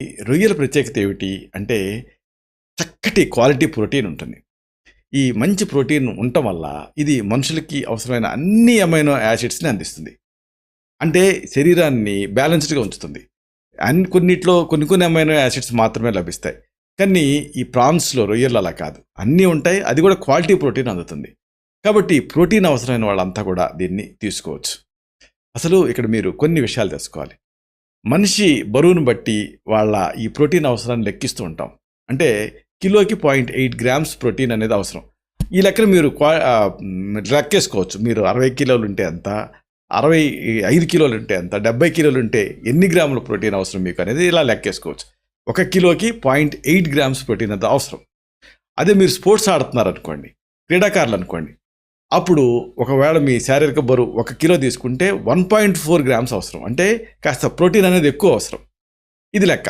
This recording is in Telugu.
ఈ రొయ్యల ప్రత్యేకత ఏమిటి అంటే చక్కటి క్వాలిటీ ప్రోటీన్ ఉంటుంది. ఈ మంచి ప్రోటీన్ ఉండటం వల్ల ఇది మనుషులకి అవసరమైన అన్ని అమైనో యాసిడ్స్ని అందిస్తుంది. అంటే శరీరాన్ని బ్యాలెన్స్డ్గా ఉంచుతుంది. కొన్నిట్లో కొన్ని అమైనో యాసిడ్స్ మాత్రమే లభిస్తాయి. కానీ ఈ ప్రాన్స్లో రొయ్యలు అలా కాదు, అన్నీ ఉంటాయి. అది కూడా క్వాలిటీ ప్రోటీన్ అందుతుంది. కాబట్టి ప్రోటీన్ అవసరమైన వాళ్ళంతా కూడా దీన్ని తీసుకోవచ్చు. అసలు ఇక్కడ మీరు కొన్ని విషయాలు తెలుసుకోవాలి. మనిషి బరువును బట్టి వాళ్ళ ఈ ప్రోటీన్ అవసరాన్ని లెక్కిస్తూ ఉంటాం. అంటే కిలోకి 0.8 గ్రామ్స్ ప్రోటీన్ అనేది అవసరం. ఈ లెక్కన మీరు లెక్కేసుకోవచ్చు. మీరు 60 కిలోలు ఉంటే ఎంత, 65 కిలోలు ఉంటే ఎంత, 70 కిలోలు ఉంటే ఎన్ని గ్రాముల ప్రోటీన్ అవసరం మీకు అనేది ఇలా లెక్కేసుకోవచ్చు. 1 కిలోకి 0.8 గ్రామ్స్ ప్రోటీన్ అంత అవసరం. అదే మీరు స్పోర్ట్స్ ఆడుతున్నారు అనుకోండి, క్రీడాకారులు అనుకోండి, అప్పుడు ఒకవేళ మీ శారీరక బరువు 1 కిలో తీసుకుంటే 1.4 గ్రామ్స్ అవసరం. అంటే కాస్త ప్రోటీన్ అనేది ఎక్కువ అవసరం. ఇది లెక్క.